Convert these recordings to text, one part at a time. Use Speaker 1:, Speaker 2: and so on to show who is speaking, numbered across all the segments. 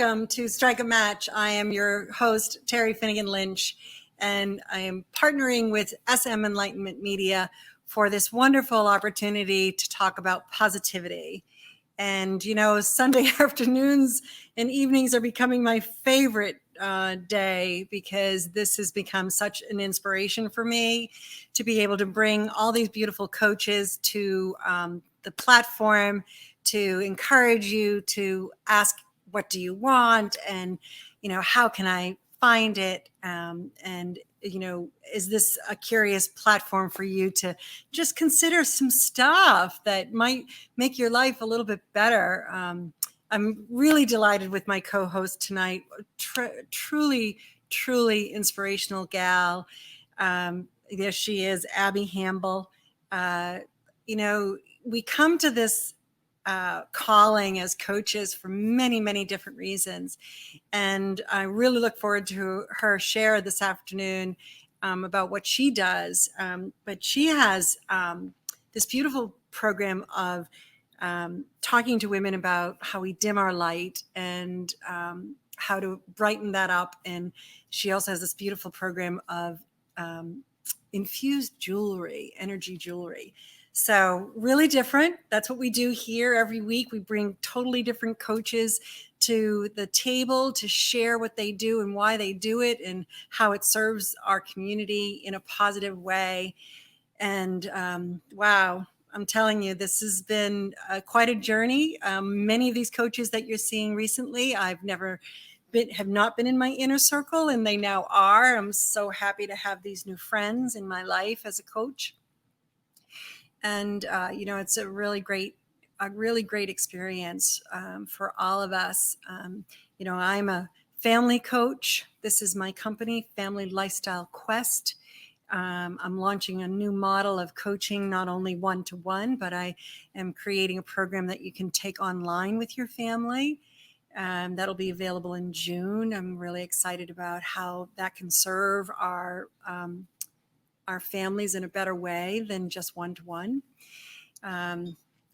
Speaker 1: welcome to Strike a Match. I am your host, Terry Finnegan Lynch, and I am partnering with SM Enlightenment Media for this wonderful opportunity to talk about positivity. And, you know, Sunday afternoons and evenings are becoming my favorite day, because this has become such an inspiration for me to be able to bring all these beautiful coaches to the platform to encourage you to ask, what do you want? And, you know, how can I find it? And, you know, is this a curious platform for you to just consider some stuff that might make your life a little bit better? I'm really delighted with my co-host tonight. Truly inspirational gal. There she is, Abby Hambell. You know, we come to this calling as coaches for many different reasons. And I really look forward to her share this afternoon about what she does. But she has this beautiful program of talking to women about how we dim our light and how to brighten that up. And she also has this beautiful program of infused jewelry, energy jewelry. So really different. That's what we do here every week. We bring totally different coaches to the table to share what they do and why they do it and how it serves our community in a positive way. And wow, I'm telling you, this has been quite a journey. Many of these coaches that you're seeing recently, have not been in my inner circle, and they now are. I'm so happy to have these new friends in my life as a coach. And, you know, it's a really great experience for all of us. You know, I'm a family coach. This is my company, Family Lifestyle Quest. I'm launching a new model of coaching, not only one-to-one, but I am creating a program that you can take online with your family. That'll be available in June. I'm really excited about how that can serve our families in a better way than just one-to-one.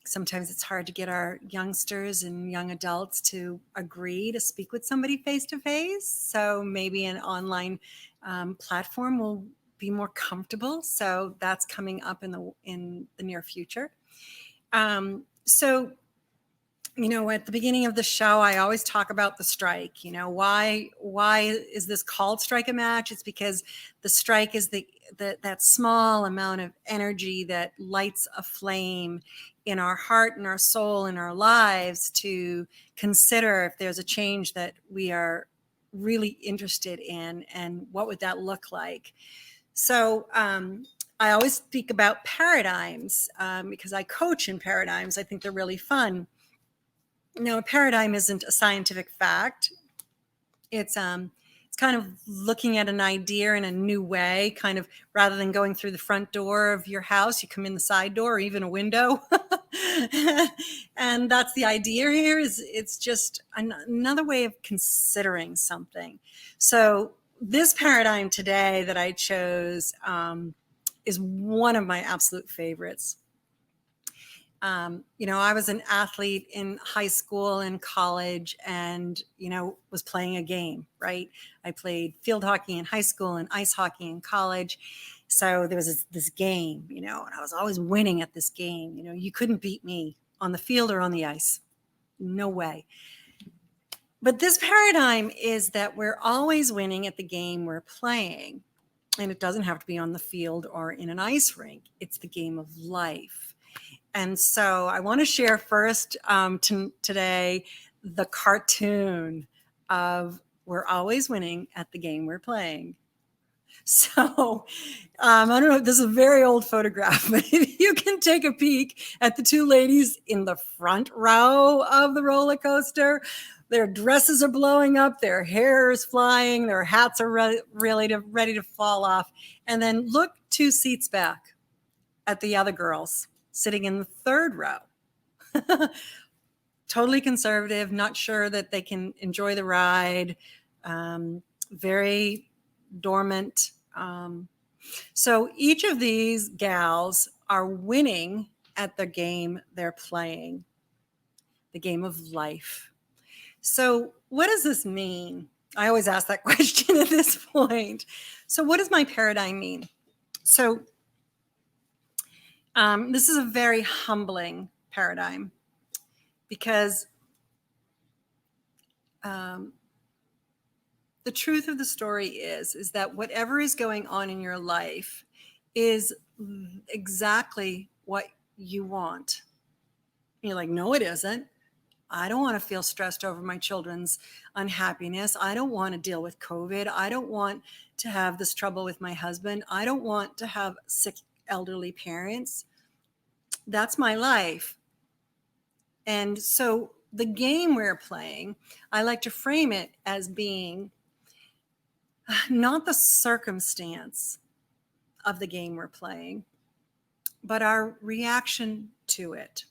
Speaker 1: Sometimes it's hard to get our youngsters and young adults to agree to speak with somebody face-to-face. So maybe an online platform will be more comfortable. So that's coming up in the near future. So, you know, at the beginning of the show, I always talk about the strike. You know, why is this called Strike a Match? It's because the strike is that small amount of energy that lights a flame in our heart and our soul and our lives to consider if there's a change that we are really interested in, and what would that look like. So I always speak about paradigms because I coach in paradigms. I think they're really fun. Now, a paradigm isn't a scientific fact. It's kind of looking at an idea in a new way, kind of rather than going through the front door of your house, you come in the side door or even a window. And that's the idea here. It's just another way of considering something. So this paradigm today that I chose is one of my absolute favorites. You know, I was an athlete in high school and college, and, you know, was playing a game, right? I played field hockey in high school and ice hockey in college. So there was this game, you know, and I was always winning at this game. You know, you couldn't beat me on the field or on the ice. No way. But this paradigm is that we're always winning at the game we're playing. And it doesn't have to be on the field or in an ice rink. It's the game of life. And so I want to share first today the cartoon of we're always winning at the game we're playing. So I don't know, this is a very old photograph, but if you can take a peek at the two ladies in the front row of the roller coaster, their dresses are blowing up, their hair is flying, their hats are ready to fall off. And then look 2 seats back at the other girls sitting in the third row. Totally conservative, not sure that they can enjoy the ride, very dormant. So each of these gals are winning at the game they're playing, the game of life. So, what does this mean? I always ask that question at this point. So, what does my paradigm mean? So, this is a very humbling paradigm because the truth of the story is that whatever is going on in your life is exactly what you want. You're like, no, it isn't. I don't want to feel stressed over my children's unhappiness. I don't want to deal with COVID. I don't want to have this trouble with my husband. I don't want to have sick elderly parents. That's my life. And so the game we're playing, I like to frame it as being not the circumstance of the game we're playing, but our reaction to it.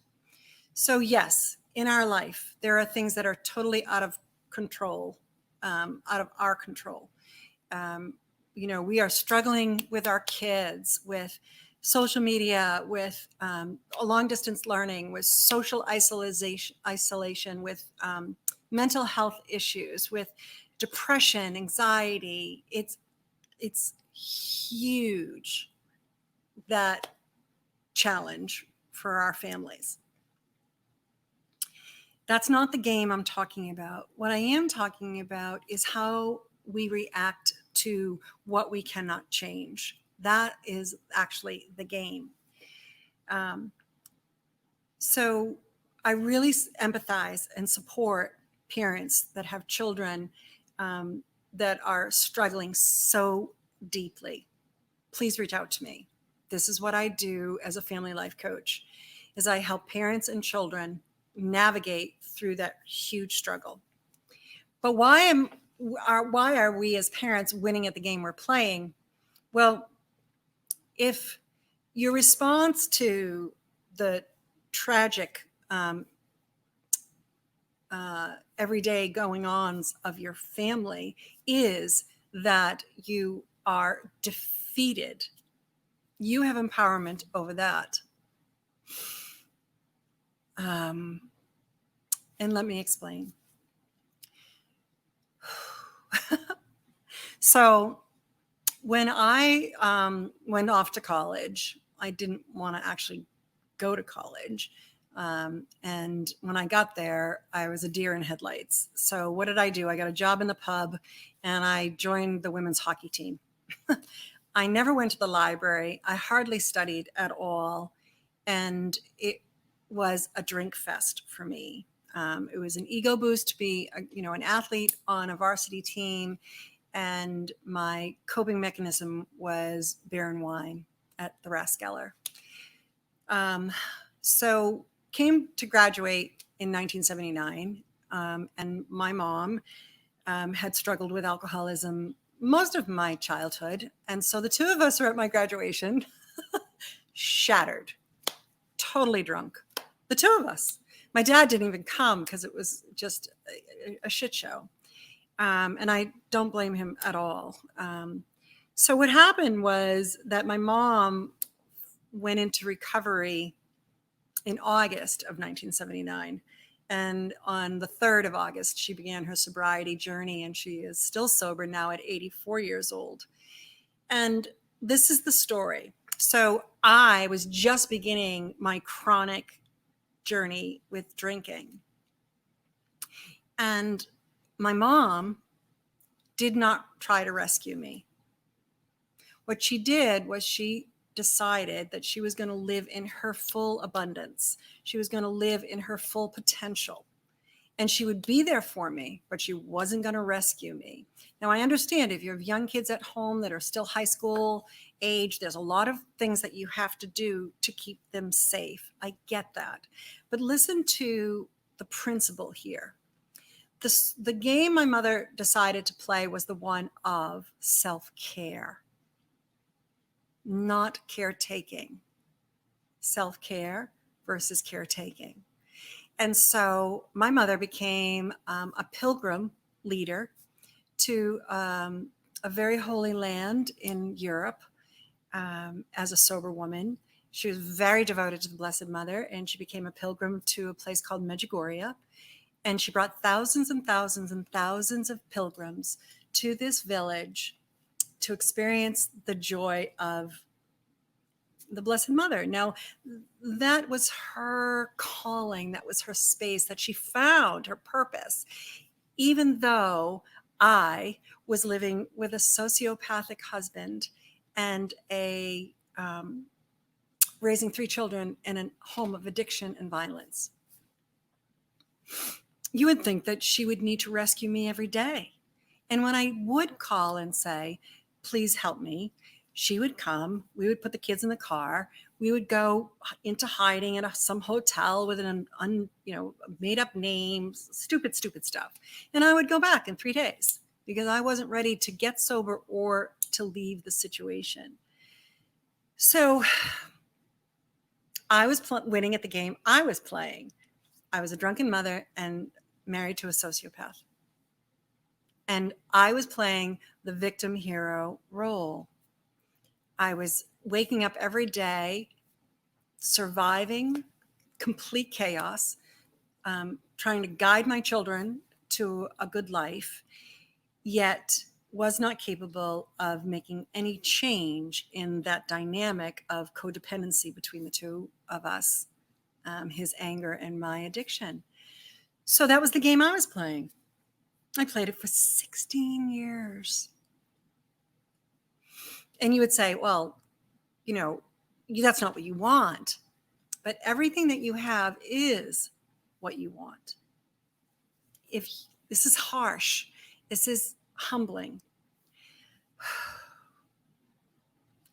Speaker 1: So, yes, in our life, there are things that are totally out of control, out of our control. We are struggling with our kids, with social media, with long distance learning, with social isolation, with mental health issues, with depression, anxiety. It's huge, that challenge for our families. That's not the game I'm talking about. What I am talking about is how we react to what we cannot change. That is actually the game. So I really empathize and support parents that have children that are struggling so deeply. Please reach out to me. This is what I do as a family life coach, is I help parents and children navigate through that huge struggle. But why are we as parents winning at the game we're playing? Well, if your response to the tragic everyday going ons of your family is that you are defeated, you have empowerment over that. And let me explain. So when I went off to college, I didn't want to actually go to college. And when I got there, I was a deer in headlights. So what did I do? I got a job in the pub and I joined the women's hockey team. I never went to the library. I hardly studied at all. And it was a drink fest for me. It was an ego boost to be, an athlete on a varsity team. And my coping mechanism was beer and wine at the Rathskeller. So came to graduate in 1979. And my mom had struggled with alcoholism most of my childhood. And so the two of us are at my graduation, shattered, totally drunk. The two of us. My dad didn't even come because it was just a shit show. And I don't blame him at all. So what happened was that my mom went into recovery in August of 1979. And on the 3rd of August, she began her sobriety journey, and she is still sober now at 84 years old. And this is the story. So I was just beginning my chronic journey with drinking. And my mom did not try to rescue me. What she did was she decided that she was going to live in her full abundance. She was going to live in her full potential. And she would be there for me, but she wasn't going to rescue me. Now, I understand if you have young kids at home that are still high school age, there's a lot of things that you have to do to keep them safe. I get that. But listen to the principle here. The game my mother decided to play was the one of self-care, not caretaking. Self-care versus caretaking. And so my mother became a pilgrim leader to a very holy land in Europe as a sober woman. She was very devoted to the Blessed Mother, and she became a pilgrim to a place called Medjugorje. And she brought thousands and thousands and thousands of pilgrims to this village to experience the joy of the Blessed Mother. Now, that was her calling, that was her space, that she found her purpose, even though I was living with a sociopathic husband and raising 3 children in a home of addiction and violence. You would think that she would need to rescue me every day. And when I would call and say, please help me, she would come, we would put the kids in the car, we would go into hiding in some hotel with an made up name, stupid stuff. And I would go back in 3 days because I wasn't ready to get sober or to leave the situation. So I was winning at the game I was playing. I was a drunken mother and married to a sociopath. And I was playing the victim hero role. I was waking up every day, surviving complete chaos, trying to guide my children to a good life, yet was not capable of making any change in that dynamic of codependency between the two of us, his anger and my addiction. So that was the game I was playing. I played it for 16 years. And you would say, well, that's not what you want. But everything that you have is what you want. If this is harsh, this is humbling.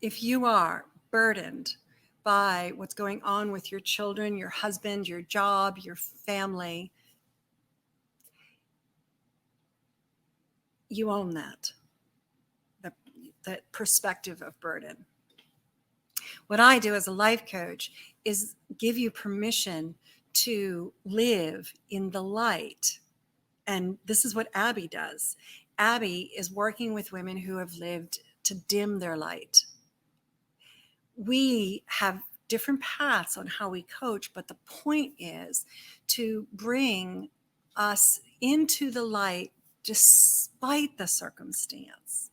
Speaker 1: If you are burdened by what's going on with your children, your husband, your job, your family, you own that perspective of burden. What I do as a life coach is give you permission to live in the light. And this is what Abby does. Abby is working with women who have lived to dim their light. We have different paths on how we coach, but the point is to bring us into the light despite the circumstance.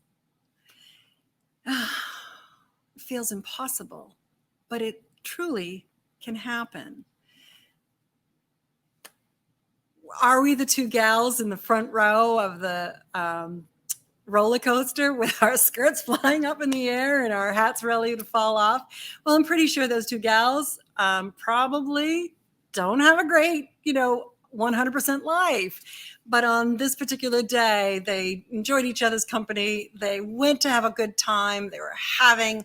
Speaker 1: It feels impossible, but it truly can happen. Are we the 2 gals in the front row of the roller coaster with our skirts flying up in the air and our hats ready to fall off? Well, I'm pretty sure those 2 gals probably don't have a great, 100% life. But on this particular day, they enjoyed each other's company. They went to have a good time. They were having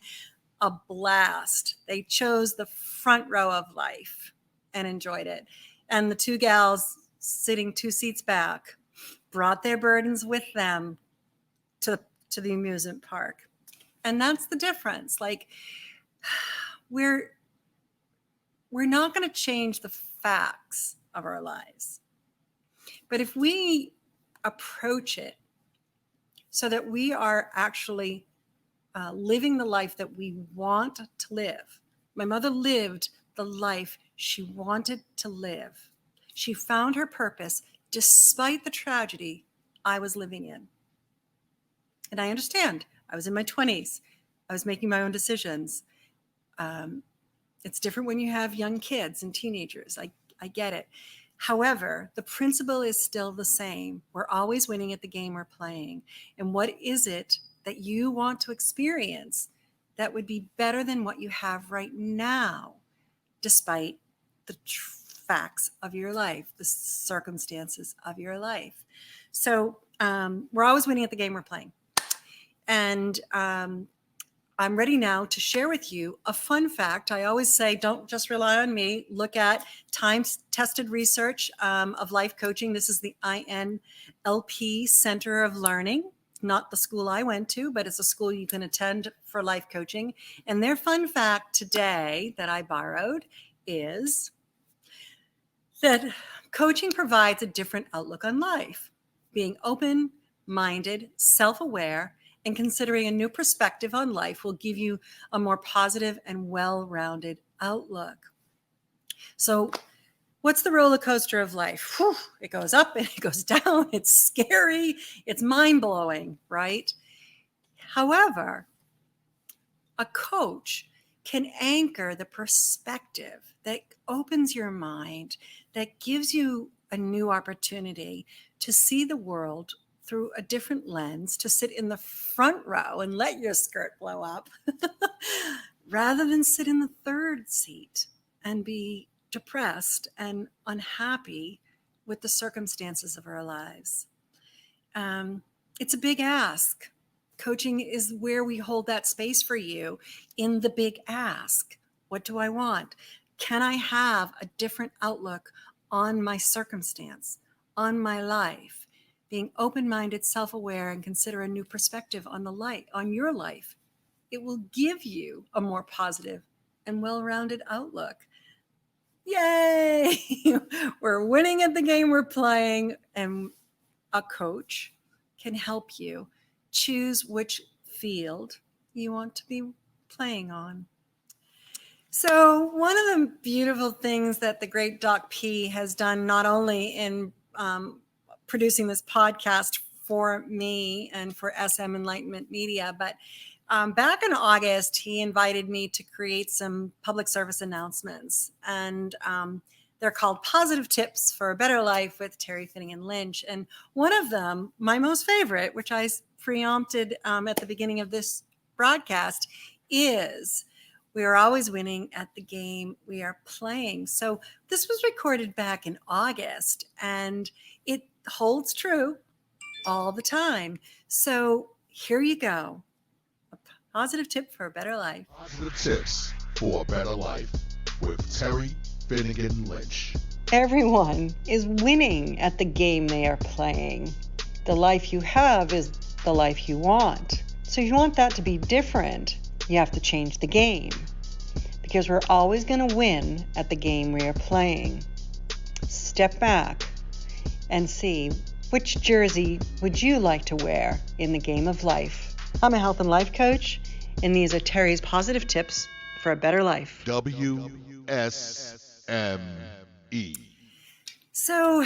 Speaker 1: a blast. They chose the front row of life and enjoyed it. And the 2 gals sitting 2 seats back brought their burdens with them to the amusement park. And that's the difference. Like, we're not going to change the facts of our lives. But if we approach it so that we are actually living the life that we want to live. My mother lived the life she wanted to live. She found her purpose despite the tragedy I was living in. And I understand. I was in my 20s. I was making my own decisions. It's different when you have young kids and teenagers. I get it. However, the principle is still the same. We're always winning at the game we're playing. And what is it that you want to experience that would be better than what you have right now, despite the facts of your life, the circumstances of your life? So we're always winning at the game we're playing. And I'm ready now to share with you a fun fact. I always say, don't just rely on me. Look at time-tested research of life coaching. This is the INLP Center of Learning, not the school I went to, but it's a school you can attend for life coaching. And their fun fact today that I borrowed is that coaching provides a different outlook on life. Being open-minded, self-aware, and considering a new perspective on life will give you a more positive and well-rounded outlook. So What's the roller coaster of life? Whew, it goes up and it goes down. It's scary. It's mind-blowing, right? However, a coach can anchor the perspective that opens your mind, that gives you a new opportunity to see the world through a different lens, to sit in the front row and let your skirt blow up, rather than sit in the third seat and be depressed and unhappy with the circumstances of our lives. It's a big ask. Coaching is where we hold that space for you in the big ask. What do I want? Can I have a different outlook on my circumstance, on my life? Being open-minded, self-aware, and consider a new perspective on on your life. It will give you a more positive and well-rounded outlook. Yay! We're winning at the game we're playing, and a coach can help you choose which field you want to be playing on. So one of the beautiful things that the great Doc P has done, not only in producing this podcast for me and for SM Enlightenment Media, but back in August, he invited me to create some public service announcements. And they're called Positive Tips for a Better Life with Terry Finnegan Lynch. And one of them, my most favorite, which I preempted at the beginning of this broadcast, is we are always winning at the game we are playing. So this was recorded back in August, and it holds true all the time. So here you go. A positive tip for a better life.
Speaker 2: Positive tips for a better life with Terry Finnegan Lynch.
Speaker 3: Everyone is winning at the game they are playing. The life you have is the life you want. So if you want that to be different, you have to change the game. Because we're always going to win at the game we are playing. Step back and see, which jersey would you like to wear in the game of life? I'm a health and life coach, and these are Terry's positive tips for a better life.
Speaker 2: WSME.
Speaker 1: So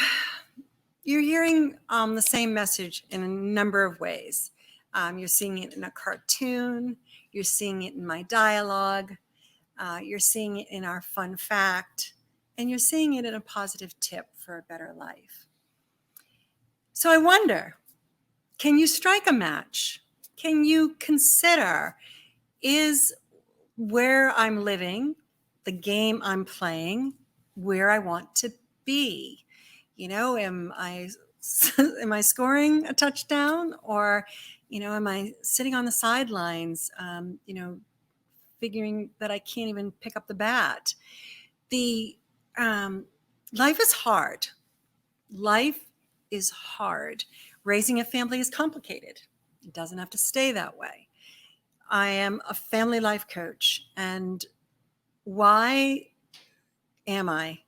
Speaker 1: you're hearing the same message in a number of ways. You're seeing it in a cartoon. You're seeing it in my dialogue. You're seeing it in our fun fact. And you're seeing it in a positive tip for a better life. So I wonder, can you strike a match? Can you consider, is where I'm living, the game I'm playing, where I want to be? You know, am I scoring a touchdown, or, you know, am I sitting on the sidelines, figuring that I can't even pick up the bat? Life is hard. Life is hard. Raising a family is complicated. It doesn't have to stay that way. I am a family life coach. And why am I?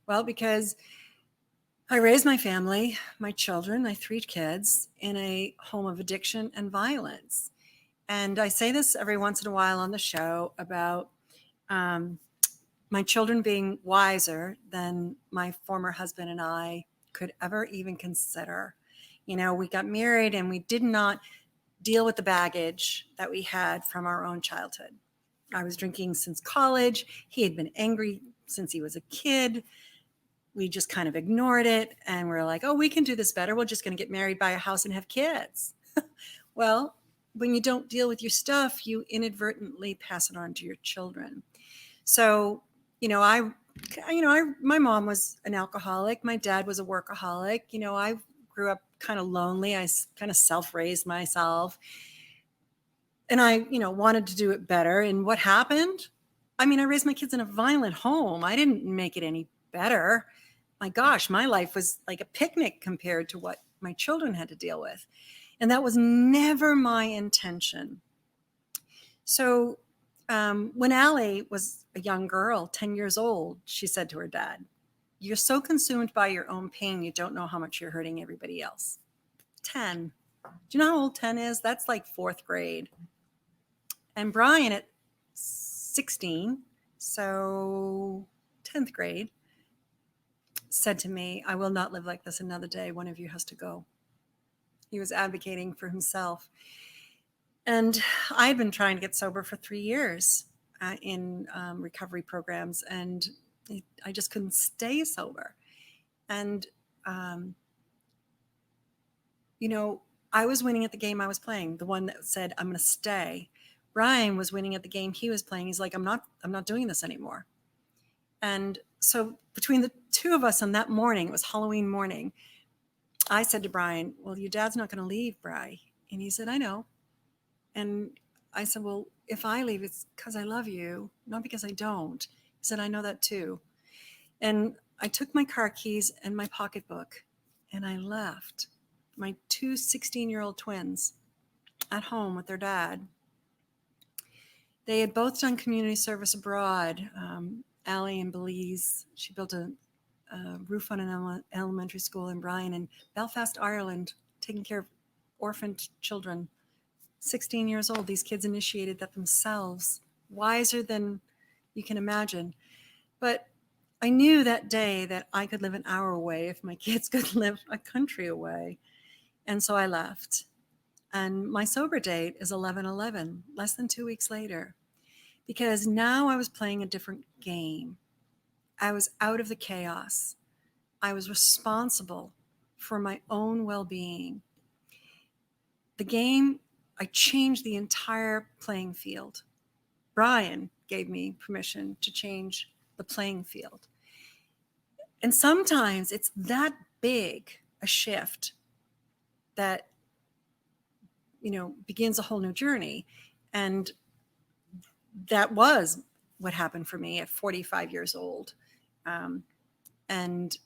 Speaker 1: Well, because I raised my family, my children, my 3 kids, in a home of addiction and violence. And I say this every once in a while on the show about my children being wiser than my former husband and I could ever even consider. You know, we got married and we did not deal with the baggage that we had from our own childhood. I was drinking since college. He had been angry since he was a kid. We just kind of ignored it. And we're like, oh, we can do this better. We're just going to get married, buy a house, and have kids. Well, when you don't deal with your stuff, you inadvertently pass it on to your children. So, my mom was an alcoholic. My dad was a workaholic. You know, I grew up kind of lonely. I kind of self-raised myself. And I, wanted to do it better. And what happened? I mean, I raised my kids in a violent home. I didn't make it any better. My gosh, my life was like a picnic compared to what my children had to deal with. And that was never my intention. So when Allie was a young girl, 10 years old, she said to her dad, "You're so consumed by your own pain, you don't know how much you're hurting everybody else." 10. Do you know how old 10 is? That's like 4th grade. And Brian at 16, so 10th grade, said to me, "I will not live like this another day. One of you has to go." He was advocating for himself. And I'd been trying to get sober for 3 years in recovery programs, and I just couldn't stay sober. And, I was winning at the game I was playing, the one that said, "I'm going to stay." Brian was winning at the game he was playing. He's like, I'm not doing this anymore. And so between the two of us on that morning, it was Halloween morning, I said to Brian, "Well, your dad's not going to leave, Bri." And he said, "I know." And I said, "Well, if I leave, it's because I love you, not because I don't." He said, "I know that too." And I took my car keys and my pocketbook and I left my two 16-year-old twins at home with their dad. They had both done community service abroad. Allie in Belize, she built a roof on an elementary school, in Brian in Belfast, Ireland, taking care of orphaned children. 16 years old, these kids initiated that themselves, wiser than you can imagine. But I knew that day that I could live an hour away if my kids could live a country away. And so I left. And my sober date is 11/11, less than 2 weeks later, because now I was playing a different game. I was out of the chaos. I was responsible for my own well-being. The game, I changed the entire playing field. Brian gave me permission to change the playing field. And sometimes it's that big a shift that, begins a whole new journey. And that was what happened for me at 45 years old. And,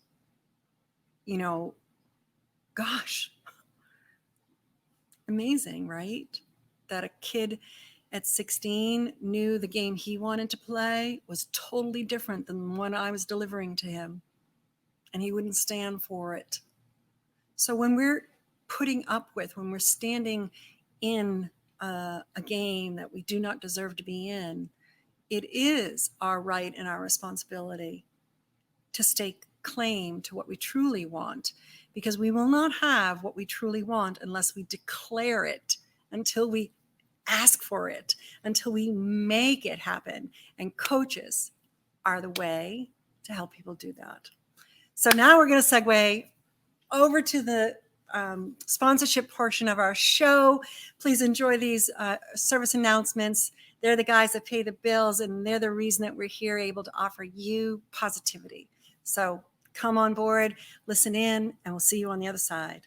Speaker 1: gosh, amazing, right? That a kid at 16 knew the game he wanted to play was totally different than the one I was delivering to him. And he wouldn't stand for it. So when we're when we're standing in a game that we do not deserve to be in, it is our right and our responsibility to stake claim to what we truly want, because we will not have what we truly want unless we declare it, until we ask for it, until we make it happen. And coaches are the way to help people do that. So now we're going to segue over to the sponsorship portion of our show. Please enjoy these service announcements. They're the guys that pay the bills, and they're the reason that we're here, able to offer you positivity. So come on board, listen in, and we'll see you on the other side.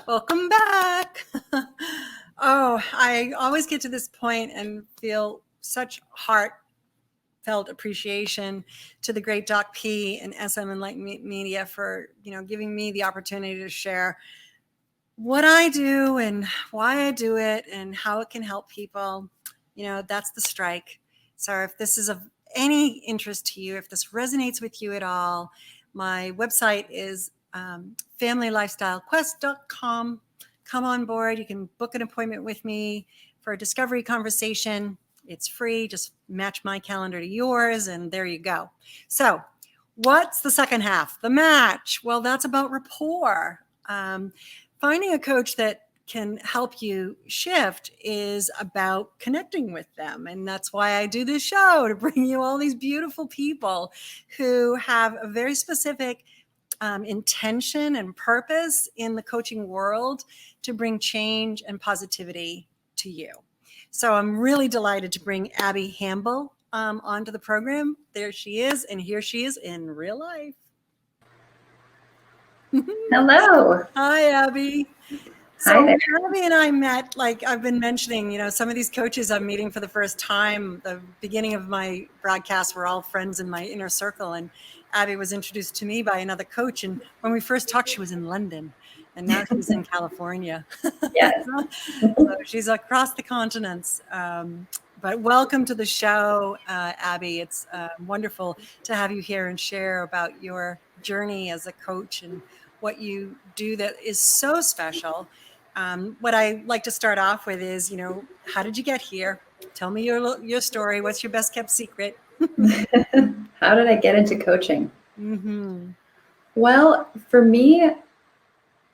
Speaker 1: Welcome back. Oh, I always get to this point and feel such heartfelt appreciation to the great Doc P and SM Enlightenment Media for, giving me the opportunity to share what I do and why I do it and how it can help people. That's the strike. So if this is of any interest to you, if this resonates with you at all, my website is familylifestylequest.com. Come on board. You can book an appointment with me for a discovery conversation. It's free. Just match my calendar to yours, and there you go. So what's the second half? The match. Well, that's about rapport. Finding a coach that can help you shift is about connecting with them. And that's why I do this show, to bring you all these beautiful people who have a very specific intention and purpose in the coaching world to bring change and positivity to you. So I'm really delighted to bring Abby Hambell onto the program. There she is, and here she is in real life.
Speaker 4: Hello.
Speaker 1: Hi, Abby. So
Speaker 4: Hi there.
Speaker 1: Abby and I met, like I've been mentioning, some of these coaches I'm meeting for the first time. The beginning of my broadcast were all friends in my inner circle, and Abby was introduced to me by another coach. And when we first talked, she was in London. and now she's in California.
Speaker 4: Yes.
Speaker 1: So she's across the continents. But welcome to the show, Abby. It's wonderful to have you here and share about your journey as a coach and what you do that is so special. What I like to start off with is, how did you get here? Tell me your story. What's your best kept secret?
Speaker 4: How did I get into coaching?
Speaker 1: Mm-hmm.
Speaker 4: Well, for me,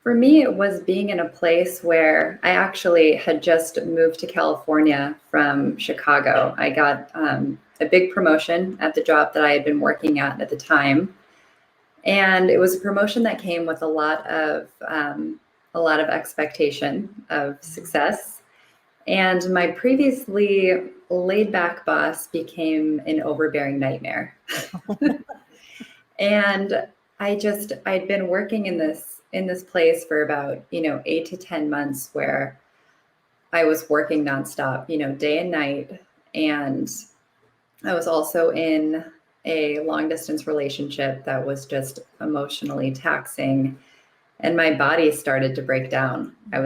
Speaker 4: it was being in a place where I actually had just moved to California from Chicago. I got a big promotion at the job that I had been working at the time, and it was a promotion that came with a lot of expectation of success. And my previously laid back boss became an overbearing nightmare. And I'd been working in this place for about, 8 to 10 months where I was working nonstop, day and night. And I was also in a long distance relationship that was just emotionally taxing. And my body started to break down. I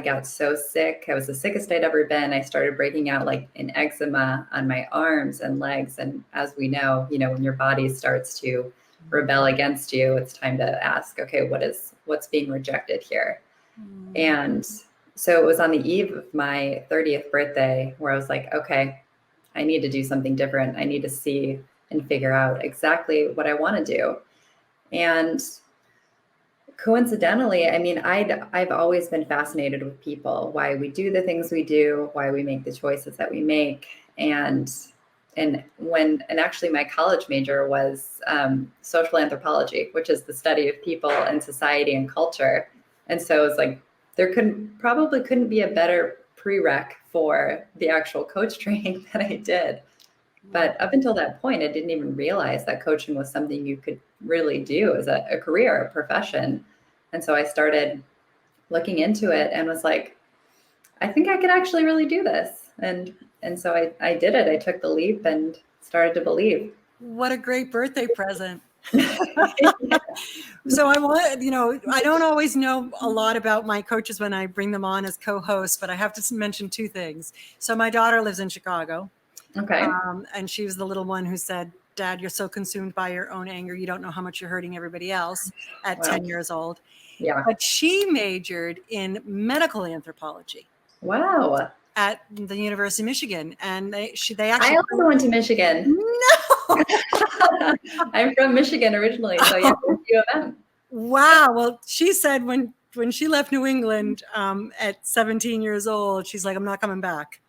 Speaker 4: got so sick. I was the sickest I'd ever been. I started breaking out like an eczema on my arms and legs. And as we know, when your body starts to rebel against you, it's time to ask, okay, what's being rejected here? And so it was on the eve of my 30th birthday where I was like, okay, I need to do something different. I need to see and figure out exactly what I want to do. And coincidentally, I mean, I've always been fascinated with people, why we do the things we do, why we make the choices that we make. And actually my college major was social anthropology, which is the study of people and society and culture. And so it's like, there probably couldn't be a better prereq for the actual coach training that I did. But up until that point, I didn't even realize that coaching was something you could really do as a career, a profession. And so I started looking into it and was like, I think I could actually really do this. And so I did it. I took the leap and started to believe.
Speaker 1: What a great birthday present. So I don't always know a lot about my coaches when I bring them on as co-hosts, but I have to mention two things. So my daughter lives in Chicago.
Speaker 4: Okay.
Speaker 1: And she was the little one who said, Dad, you're so consumed by your own anger. You don't know how much you're hurting everybody else at 10 years old.
Speaker 4: Yeah.
Speaker 1: But she majored in medical anthropology.
Speaker 4: Wow.
Speaker 1: At the University of Michigan. And they actually.
Speaker 4: I also went to Michigan.
Speaker 1: No.
Speaker 4: I'm from Michigan originally. So yeah, U of M.
Speaker 1: Wow. Well, she said when she left New England at 17 years old, she's like, I'm not coming back.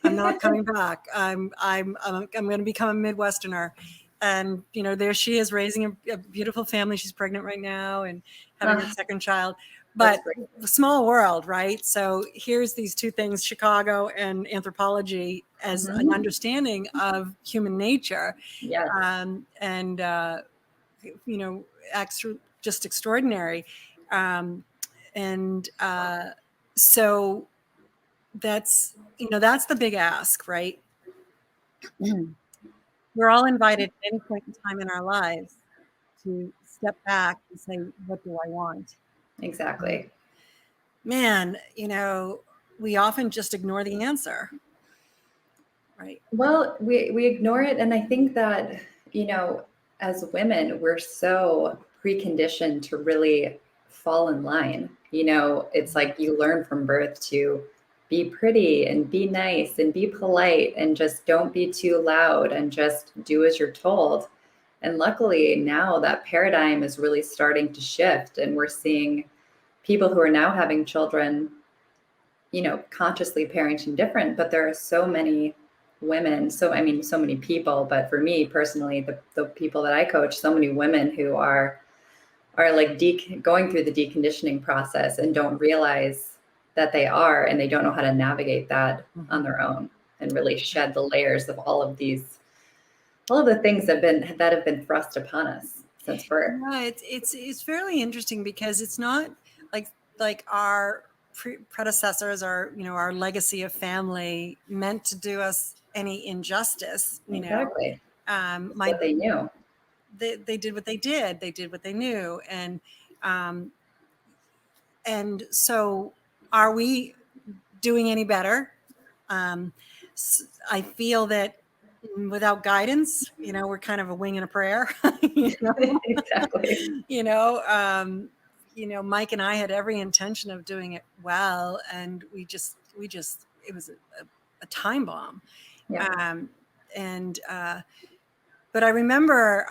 Speaker 1: I'm not coming back. I'm going to become a Midwesterner. And, there she is raising a beautiful family. She's pregnant right now and having her second child. But small world, right? So here's these two things, Chicago and anthropology as an understanding of human nature.
Speaker 4: Yes.
Speaker 1: Just extraordinary. So that's the big ask, right? We're all invited at any point in time in our lives to step back and say, what do I want?
Speaker 4: Exactly.
Speaker 1: Man, we often just ignore the answer, right?
Speaker 4: Well, we ignore it. And I think that, as women, we're so preconditioned to really fall in line. It's like you learn from birth to be pretty and be nice and be polite and just don't be too loud and just do as you're told. And luckily now that paradigm is really starting to shift, and we're seeing people who are now having children, consciously parenting different, but there are so many women, so many people, but for me personally, the people that I coach, so many women who are like going through the deconditioning process and don't realize that they are, and they don't know how to navigate that on their own and really shed the layers of all of the things that have been thrust upon us since birth.
Speaker 1: Yeah, it's fairly interesting because it's not like our predecessors or our legacy of family meant to do us any injustice.
Speaker 4: Exactly.
Speaker 1: What
Speaker 4: they knew.
Speaker 1: They did what they did. They did what they knew, and And so are we doing any better? I feel that without guidance, we're kind of a wing and a prayer.
Speaker 4: Exactly.
Speaker 1: Mike and I had every intention of doing it well, and we just it was a time bomb.
Speaker 4: Yeah.
Speaker 1: And but I remember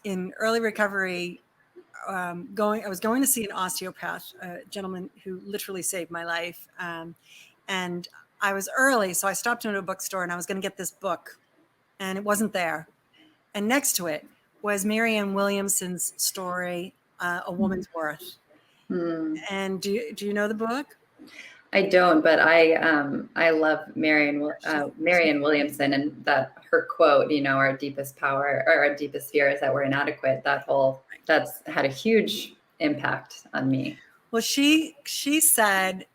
Speaker 1: in early recovery, I was going to see an osteopath, a gentleman who literally saved my life. And I was early, so I stopped into a bookstore and I was going to get this book, and it wasn't there. And next to it was Marianne Williamson's story, A Woman's Worth.
Speaker 4: Mm.
Speaker 1: And do you know the book?
Speaker 4: I don't, but I love Marianne Williamson, and that her quote, our deepest power or our deepest fear is that we're inadequate. That's had a huge impact on me.
Speaker 1: Well, she said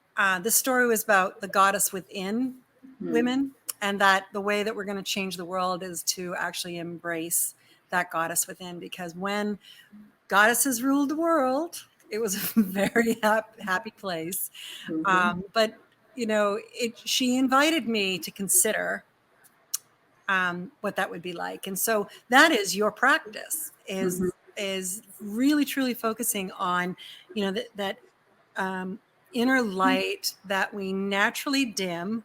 Speaker 1: this story was about the goddess within women, and that the way that we're going to change the world is to actually embrace that goddess within, because when goddesses ruled the world, it was a very happy place. But she invited me to consider what that would be like, and so that is your practice, is really truly focusing on that inner light that we naturally dim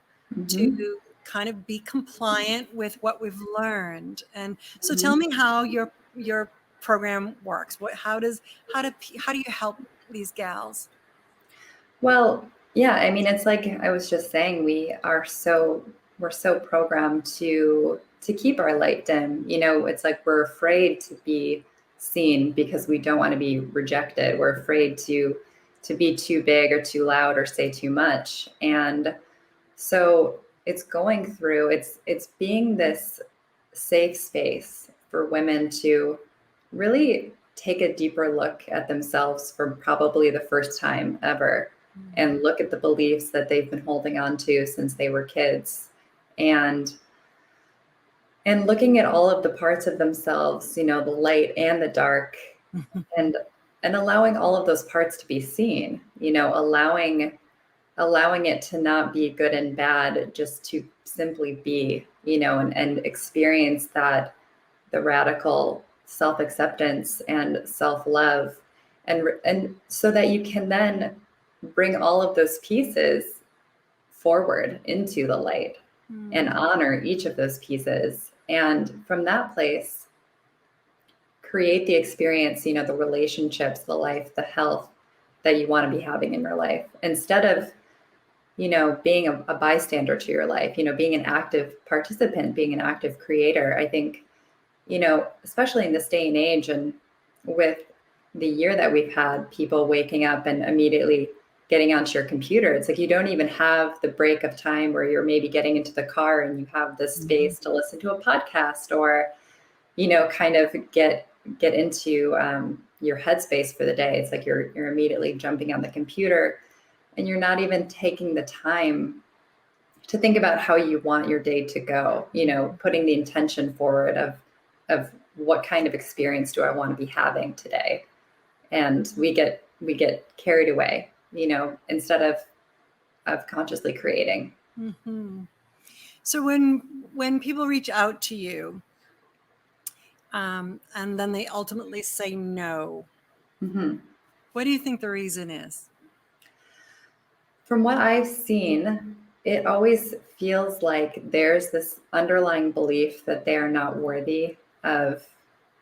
Speaker 1: to kind of be compliant with what we've learned. And so tell me how your program works. How do you help these gals?
Speaker 4: Well, yeah, I mean, it's like I was just saying, we're so programmed to keep our light dim. It's like we're afraid to be seen because we don't want to be rejected. We're afraid to be too big or too loud or say too much. And so it's being this safe space for women to really take a deeper look at themselves for probably the first time ever, and look at the beliefs that they've been holding on to since they were kids, and looking at all of the parts of themselves, the light and the dark, and allowing all of those parts to be seen, allowing it to not be good and bad, just to simply be, and experience that, the radical self-acceptance and self-love, and so that you can then bring all of those pieces forward into the light and honor each of those pieces. And from that place, create the experience, the relationships, the life, the health that you want to be having in your life, instead of, being a bystander to your life, being an active participant, being an active creator. I think, especially in this day and age, and with the year that we've had, people waking up and immediately getting onto your computer. It's like you don't even have the break of time where you're maybe getting into the car and you have this space to listen to a podcast, or, kind of get into your headspace for the day. It's like you're immediately jumping on the computer, and you're not even taking the time to think about how you want your day to go, putting the intention forward of what kind of experience do I want to be having today. And we get carried away, instead of consciously creating.
Speaker 1: So when people reach out to you, and then they ultimately say no, what do you think the reason is?
Speaker 4: From what I've seen, it always feels like there's this underlying belief that they are not worthy of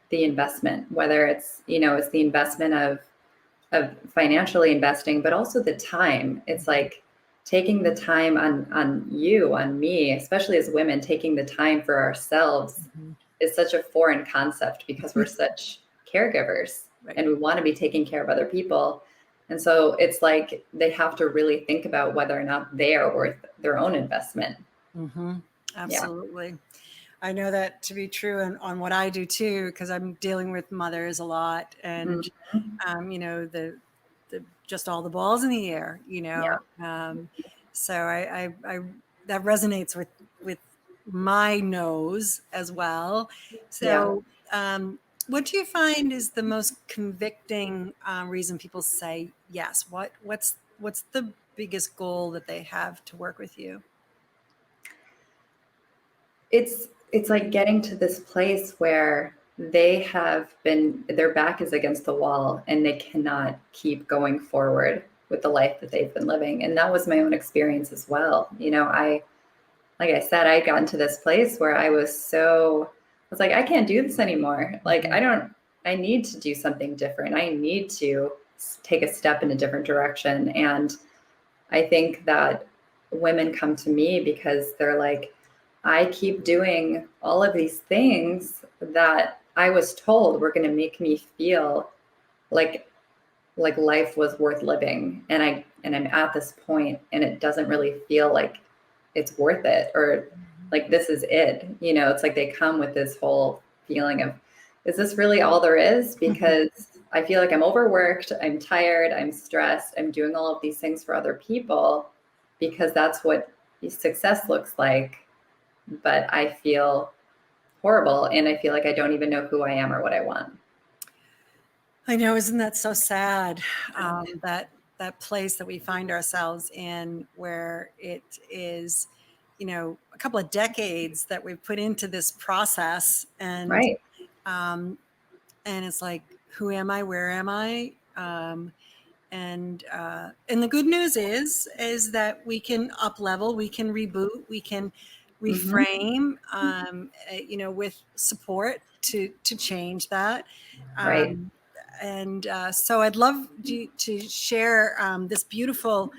Speaker 4: the investment, whether it's, it's the investment of financially investing, but also the time. It's like taking the time on you, on me, especially as women, taking the time for ourselves is such a foreign concept, because we're such caregivers, and we want to be taking care of other people. And so it's like they have to really think about whether or not they are worth their own investment.
Speaker 1: Absolutely. Yeah. I know that to be true on what I do too, because I'm dealing with mothers a lot, and the just all the balls in the air, so I that resonates with my nose as well. So what do you find is the most convicting reason people say yes? What's the biggest goal that they have to work with you?
Speaker 4: It's like getting to this place where their back is against the wall and they cannot keep going forward with the life that they've been living. And that was my own experience as well. Like I said, I'd gotten to this place where I was like, I can't do this anymore. Like, I need to do something different. I need to take a step in a different direction. And I think that women come to me because they're like, I keep doing all of these things that I was told were going to make me feel like life was worth living. And I'm at this point and it doesn't really feel like it's worth it, or like this is it. It's like they come with this whole feeling of, is this really all there is? Because I feel like I'm overworked, I'm tired, I'm stressed, I'm doing all of these things for other people because that's what success looks like. But I feel horrible and I feel like I don't even know who I am or what I want.
Speaker 1: I know, isn't that so sad? That place that we find ourselves in, where it is, a couple of decades that we've put into this process, and
Speaker 4: Right.
Speaker 1: And it's like, who am I? Where am I? And the good news is that we can up level, we can reboot, we can reframe, with support to change that.
Speaker 4: Right.
Speaker 1: And so I'd love you to share this beautiful,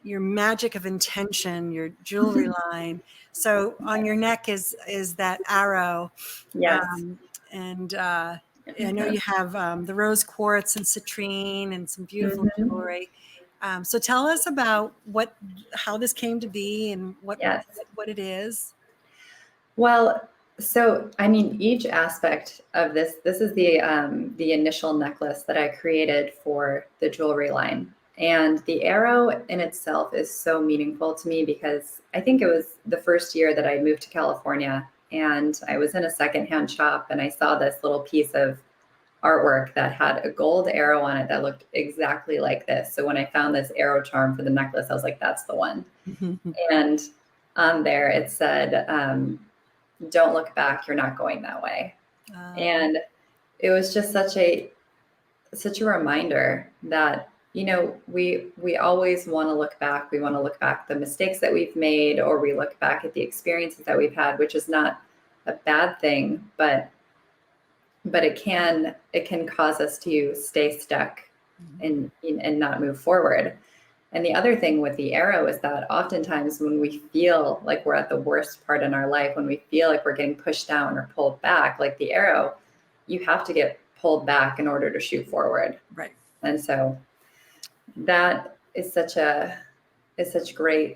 Speaker 1: your magic of intention, your jewelry line. So on your neck is that arrow.
Speaker 4: Yes.
Speaker 1: And I know you have the rose quartz and citrine and some beautiful jewelry. So tell us about how this came to be and what it is.
Speaker 4: Well, so I mean, each aspect of this is the initial necklace that I created for the jewelry line. And the arrow in itself is so meaningful to me because I think it was the first year that I moved to California, and I was in a secondhand shop and I saw this little piece of artwork that had a gold arrow on it that looked exactly like this. So when I found this arrow charm for the necklace, I was like, that's the one. And on there it said, don't look back, you're not going that way. And it was just such a reminder that, we always want to look back. We want to look back the mistakes that we've made, or we look back at the experiences that we've had, which is not a bad thing, but it can cause us to stay stuck and not move forward. And the other thing with the arrow is that oftentimes when we feel like we're at the worst part in our life, when we feel like we're getting pushed down or pulled back, like the arrow, you have to get pulled back in order to shoot forward.
Speaker 1: Right.
Speaker 4: And so that is such great,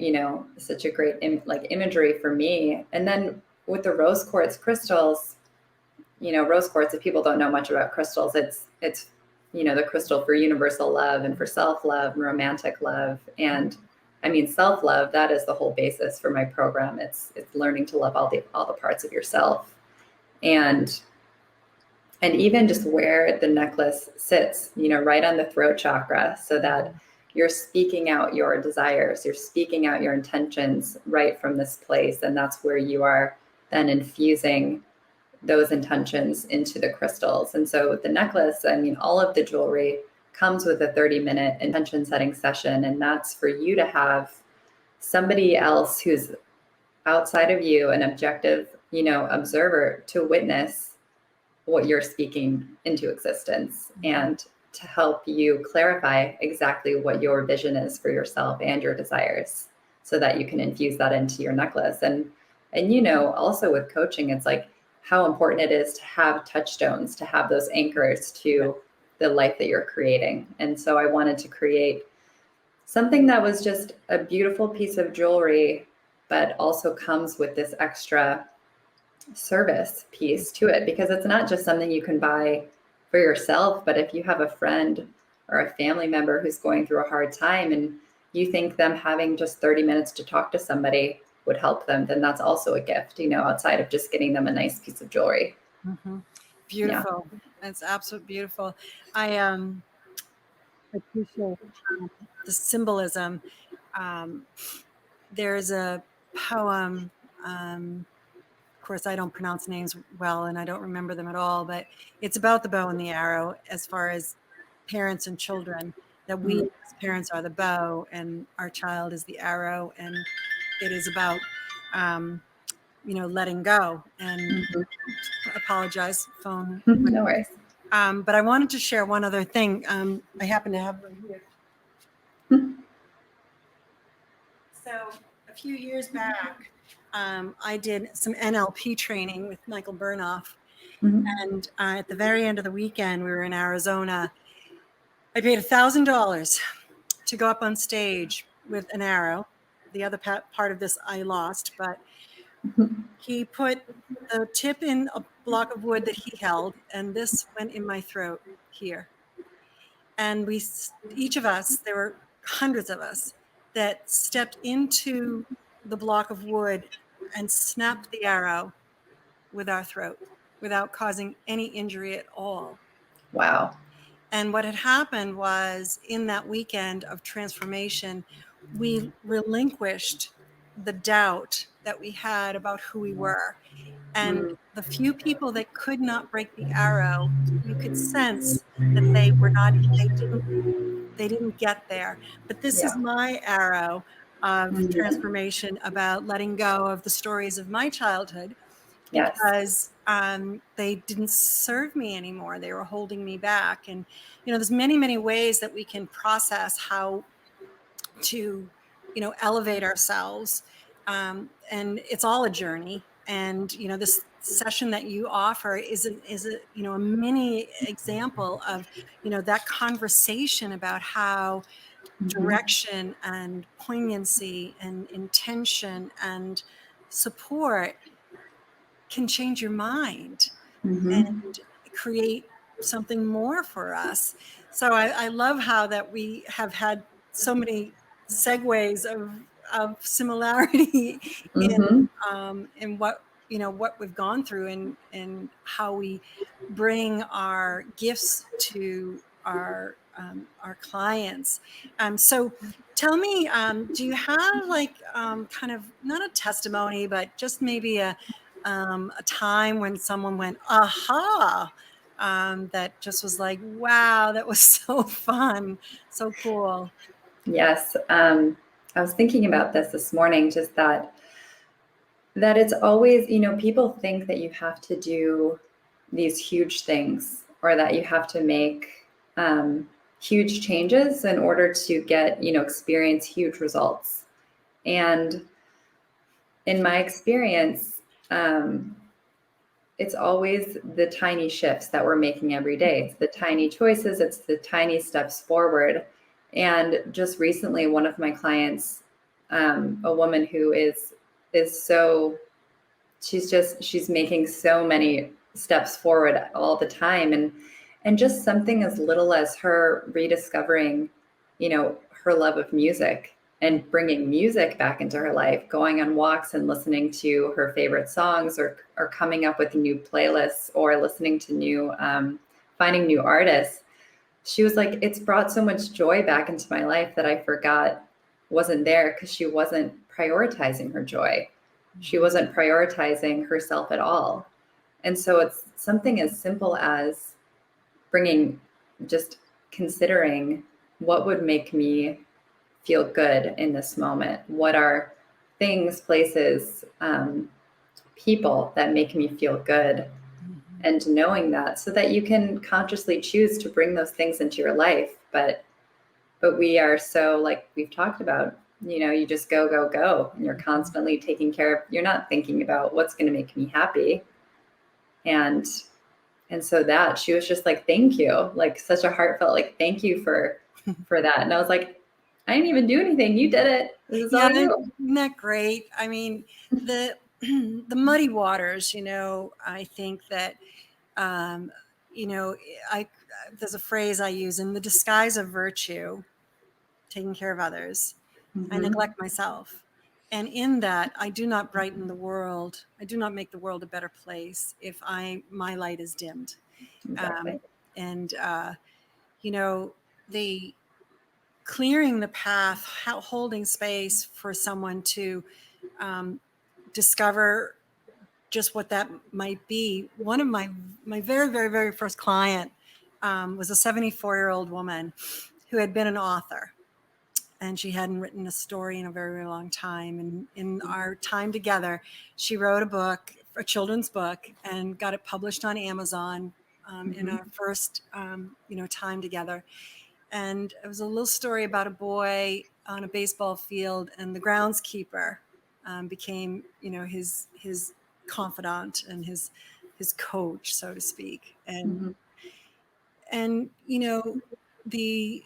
Speaker 4: imagery for me. And then with the rose quartz crystals, rose quartz, if people don't know much about crystals, it's the crystal for universal love and for self-love and romantic love. And I mean, self-love, that is the whole basis for my program. It's learning to love all the parts of yourself. And even just where the necklace sits, right on the throat chakra, so that you're speaking out your desires, you're speaking out your intentions right from this place. And that's where you are then infusing those intentions into the crystals. And so the necklace, I mean, all of the jewelry comes with a 30-minute intention setting session. And that's for you to have somebody else who's outside of you, an objective, observer, to witness what you're speaking into existence and to help you clarify exactly what your vision is for yourself and your desires, so that you can infuse that into your necklace. And also with coaching, it's like how important it is to have touchstones, to have those anchors to the life that you're creating. And so I wanted to create something that was just a beautiful piece of jewelry, but also comes with this extra service piece to it, because it's not just something you can buy for yourself, but if you have a friend or a family member who's going through a hard time and you think them having just 30 minutes to talk to somebody would help them, then that's also a gift, outside of just getting them a nice piece of jewelry.
Speaker 1: Beautiful. That's absolutely beautiful. I appreciate the symbolism. Um, there's a poem. Of course, I don't pronounce names well, and I don't remember them at all. But it's about the bow and the arrow, as far as parents and children. That we
Speaker 4: Mm.
Speaker 1: as parents are the bow, and our child is the arrow, and it is about letting go. And apologize, phone.
Speaker 4: No worries.
Speaker 1: But I wanted to share one other thing. I happen to have right here. So a few years back, I did some NLP training with Michael Burnoff. And at the very end of the weekend, we were in Arizona. I paid $1,000 to go up on stage with an arrow. The other part of this I lost, but he put the tip in a block of wood that he held, and this went in my throat here. And each of us, there were hundreds of us, that stepped into the block of wood and snapped the arrow with our throat without causing any injury at all.
Speaker 4: Wow.
Speaker 1: And what had happened was, in that weekend of transformation, we relinquished the doubt that we had about who we were. And the few people that could not break the arrow, you could sense that they were not, they didn't get there. But this
Speaker 4: Yeah.
Speaker 1: is my arrow of transformation, about letting go of the stories of my childhood,
Speaker 4: Yes.
Speaker 1: because they didn't serve me anymore. They were holding me back. And, there's many, many ways that we can process how to, elevate ourselves. And it's all a journey. And, this session that you offer is a mini example of, that conversation about how direction and poignancy and intention and support can change your mind and create something more for us. So I love how that we have had so many segues of similarity in what we've gone through, and how we bring our gifts to our clients. So tell me, do you have kind of, not a testimony, but just maybe a time when someone went, aha, that just was like, wow, that was so fun, so cool.
Speaker 4: Yes. I was thinking about this morning, just that it's always, people think that you have to do these huge things, or that you have to make huge changes in order to get, experience huge results. And in my experience, it's always the tiny shifts that we're making every day. It's the tiny choices, it's the tiny steps forward. And just recently, one of my clients, a woman who is so, she's making so many steps forward all the time. And just something as little as her rediscovering, her love of music, and bringing music back into her life, going on walks and listening to her favorite songs, or coming up with new playlists, or listening to new, finding new artists. She was like, it's brought so much joy back into my life that I forgot wasn't there, because she wasn't prioritizing her joy. She wasn't prioritizing herself at all. And so it's something as simple as just considering, what would make me feel good in this moment? What are things, places, people that make me feel good? And knowing that, so that you can consciously choose to bring those things into your life. But we are so, like we've talked about, you just go, and you're constantly taking care of, you're not thinking about what's going to make me happy. And so that she was just like, thank you, like such a heartfelt, like, thank you for that. And I was like, I didn't even do anything. You did it. This is all you.
Speaker 1: Isn't that great? I mean, the muddy waters, I think that, there's a phrase I use: in the disguise of virtue, taking care of others, I neglect myself. And in that, I do not brighten the world. I do not make the world a better place if my light is dimmed.
Speaker 4: Exactly.
Speaker 1: And you know, the clearing the path, holding space for someone to discover just what that might be. One of my very, very, very first client was a 74-year-old woman who had been an author, and she hadn't written a story in a very, very long time. And in our time together, she wrote a book, a children's book, and got it published on Amazon in our first, time together. And it was a little story about a boy on a baseball field, and the groundskeeper became, his confidant and his coach, so to speak. And the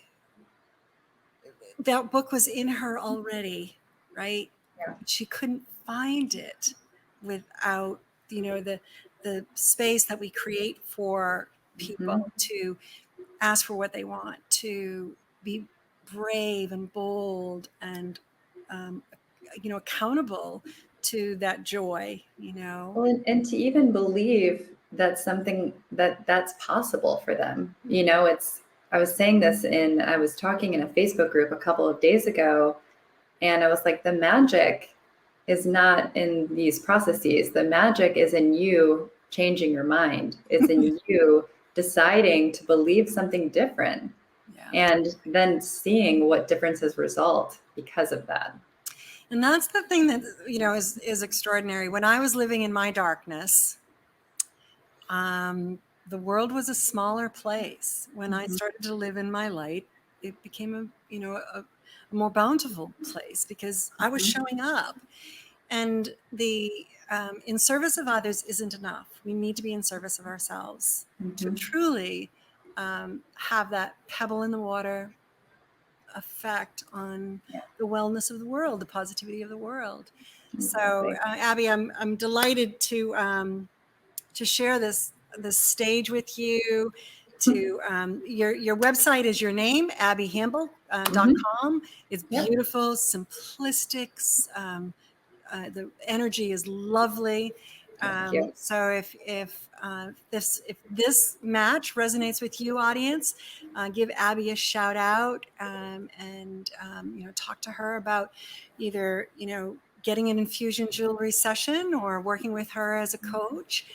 Speaker 1: that book was in her already, right?
Speaker 4: Yeah.
Speaker 1: She couldn't find it without the space that we create for people to ask for what they want, to be brave and bold and accountable to that joy.
Speaker 4: Well, and to even believe that something that's possible for them. I was saying this I was talking in a Facebook group a couple of days ago, and I was like, the magic is not in these processes. The magic is in you changing your mind. It's in you deciding to believe something different, and then seeing what differences result because of that.
Speaker 1: And that's the thing that, is extraordinary. When I was living in my darkness, the world was a smaller place. When I started to live in my light, it became a more bountiful place because I was showing up. And the in service of others isn't enough. We need to be in service of ourselves to truly have that pebble in the water effect on the wellness of the world, the positivity of the world. So, Abby, I'm delighted to share this stage with you. To your website is your name, abbyhambell.com. It's beautiful, simplistic. The energy is lovely. So if this match resonates with you, audience, give Abby a shout out and talk to her about either getting an infusion jewelry session or working with her as a coach.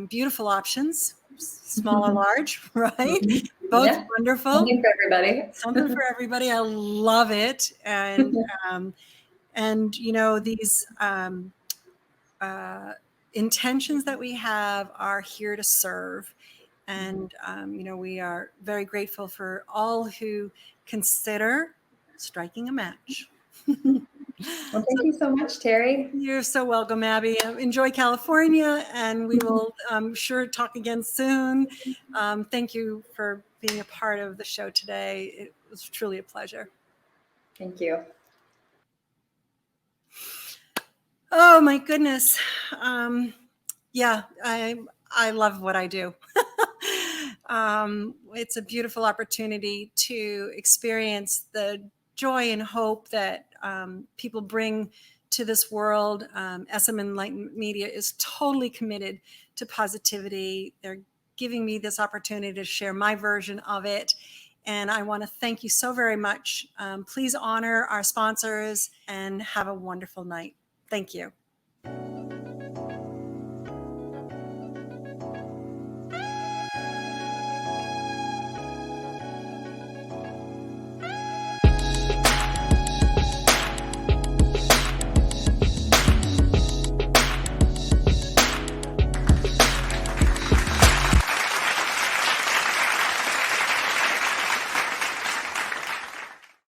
Speaker 1: Beautiful options, small or large, right? Both wonderful.
Speaker 4: Something for everybody.
Speaker 1: Something for everybody. I love it. And these intentions that we have are here to serve. And, we are very grateful for all who consider striking a match.
Speaker 4: Well, thank you so much, Terry.
Speaker 1: You're so welcome, Abby. Enjoy California, and we will, I'm sure, talk again soon. Thank you for being a part of the show today. It was truly a pleasure.
Speaker 4: Thank you.
Speaker 1: Oh my goodness. Yeah, I love what I do. It's a beautiful opportunity to experience the joy and hope that people bring to this world. SM Enlightenment Media is totally committed to positivity. They're giving me this opportunity to share my version of it. And I want to thank you so very much. Please honor our sponsors and have a wonderful night. Thank you.